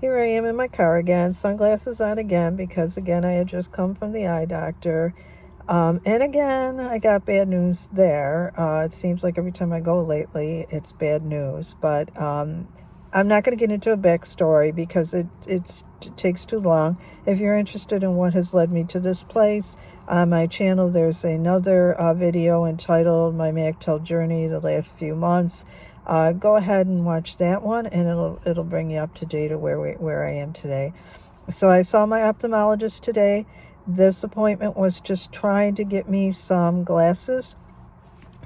Here I am in my car again, sunglasses on again, because again I had just come from the eye doctor. And again, I got bad news there. It seems like every time I go lately, it's bad news. But I'm not going to get into a backstory because it takes too long. If you're interested in what has led me to this place, on my channel there's another video entitled My MacTel Journey the Last Few Months. Go ahead and watch that one, and it'll bring you up to date of where I am today. So I saw my ophthalmologist today. This appointment was just trying to get me some glasses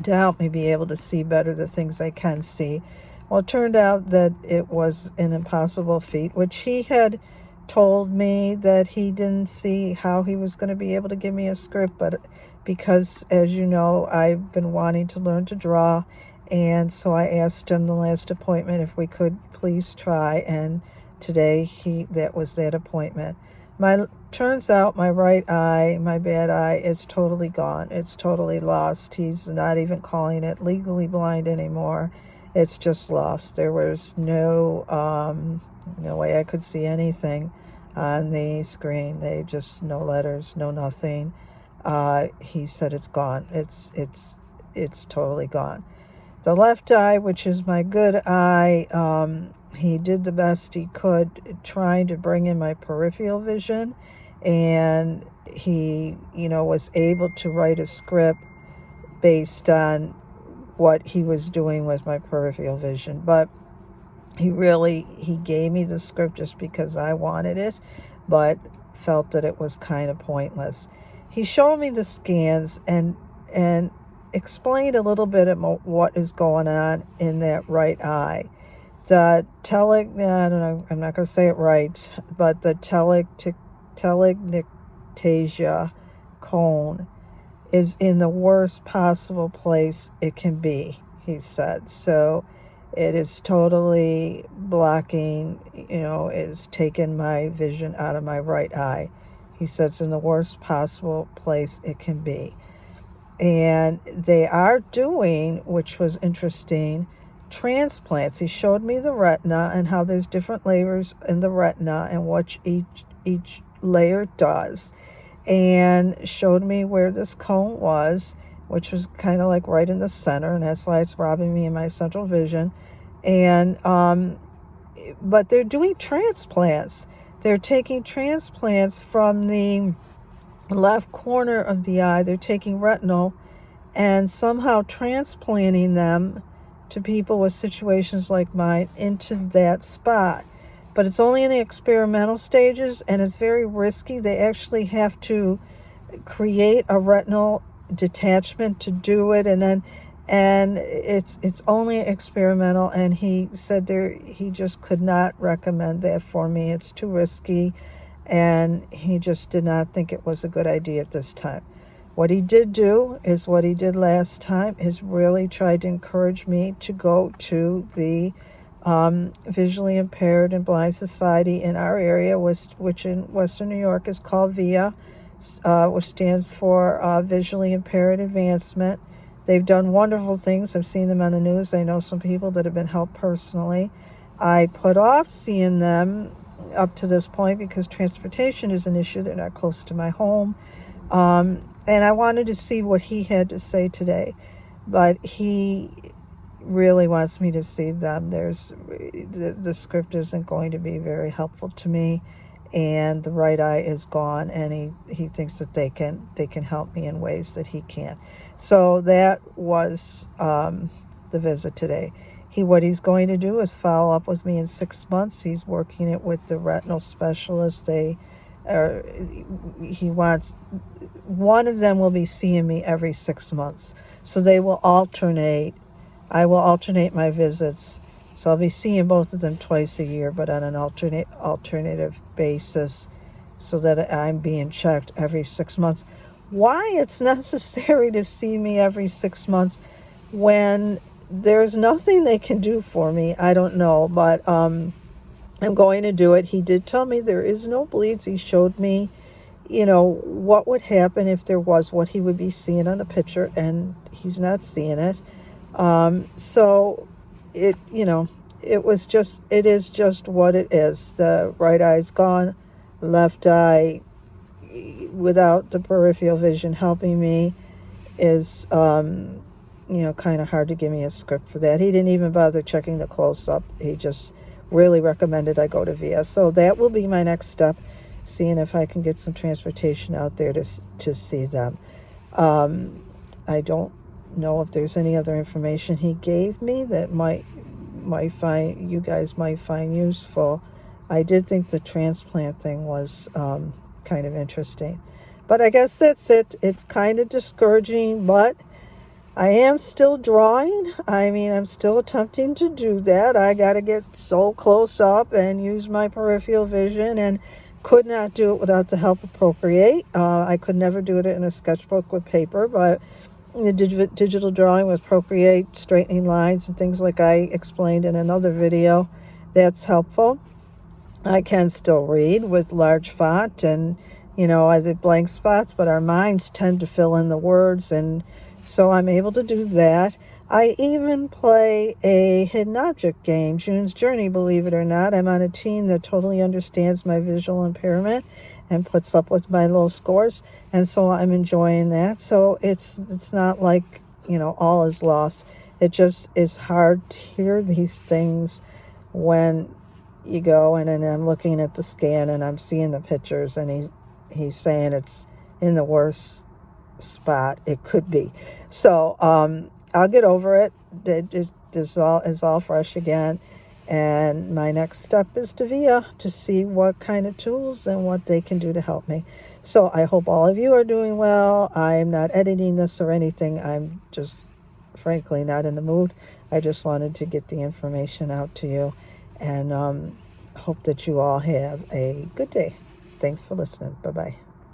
to help me be able to see better the things I can see. Well, it turned out that it was an impossible feat, which he had told me that he didn't see how he was going to be able to give me a script, but because, as you know, I've been wanting to learn to draw, and so I asked him the last appointment if we could please try, and today that was that appointment. Turns out my right eye, my bad eye, is totally gone. It's totally lost. He's not even calling it legally blind anymore. It's just lost. There was no way I could see anything on the screen. No letters, no nothing. He said it's gone. It's totally gone. The left eye, which is my good eye, he did the best he could trying to bring in my peripheral vision, and he, was able to write a script based on what he was doing with my peripheral vision. But he gave me the script just because I wanted it, but felt that it was kind of pointless. He showed me the scans and explained a little bit about what is going on in that right eye. The I don't know, I'm not going to say it right, but the telangiectasia cone is in the worst possible place it can be, he said. So it is totally blocking, it's taken my vision out of my right eye. He said it's in the worst possible place it can be. And they are doing, which was interesting, transplants. He showed me the retina and how there's different layers in the retina and what each layer does, and showed me where this cone was, which was kind of like right in the center, and that's why it's robbing me of my central vision. And but they're doing transplants. They're taking transplants from the left corner of the eye. They're taking retinal and somehow transplanting them to people with situations like mine into that spot. But it's only in the experimental stages, and it's very risky. They actually have to create a retinal detachment to do it, and it's only experimental, and he said he just could not recommend that for me. It's too risky, and he just did not think it was a good idea at this time. What he did do is what he did last time, is really tried to encourage me to go to the Visually Impaired and Blind Society in our area, which in Western New York is called VIA, which stands for Visually Impaired Advancement. They've done wonderful things. I've seen them on the news. I know some people that have been helped personally. I put off seeing them up to this point because transportation is an issue. They're not close to my home. And I wanted to see what he had to say today. But he really wants me to see them. The script isn't going to be very helpful to me, and the right eye is gone, and he thinks that they can help me in ways that he can't. So that was the visit today. What he's going to do is follow up with me in 6 months. He's working it with the retinal specialist. He wants, one of them will be seeing me every 6 months. So they will alternate. I will alternate my visits. So I'll be seeing both of them twice a year, but on an alternative basis, so that I'm being checked every 6 months. Why it's necessary to see me every 6 months when there's nothing they can do for me, I don't know, but I'm going to do it. He did tell me there is no bleeds. He showed me, what would happen if there was, what he would be seeing on the picture, and he's not seeing it. So it it is just what it is. The right eye's gone, left eye, without the peripheral vision helping me, is, kind of hard to give me a script for that. He didn't even bother checking the close-up. He just really recommended I go to VIA. So that will be my next step, seeing if I can get some transportation out there to see them. I don't know if there's any other information he gave me that you guys might find useful. I did think the transplant thing was kind of interesting. But I guess that's it. It's kind of discouraging, but I am still drawing. I mean, I'm still attempting to do that. I got to get so close up and use my peripheral vision, and could not do it without the help of Procreate. I could never do it in a sketchbook with paper, but the digital drawing with Procreate, straightening lines and things like I explained in another video, that's helpful. I can still read with large font, and I did blank spots, but our minds tend to fill in the words, and so I'm able to do that. I even play a hidden object game, June's Journey, believe it or not. I'm on a team that totally understands my visual impairment and puts up with my low scores, and so I'm enjoying that. So it's not like, all is lost. It just is hard to hear these things when you go and I'm looking at the scan and I'm seeing the pictures, and he's saying it's in the worst spot it could be. So I'll get over it. It is all fresh again, and my next step is to VIA to see what kind of tools and what they can do to help me. So I hope all of you are doing well. I'm not editing this or anything. I'm just frankly not in the mood. I just wanted to get the information out to you, and hope that you all have a good day. Thanks for listening. Bye-bye.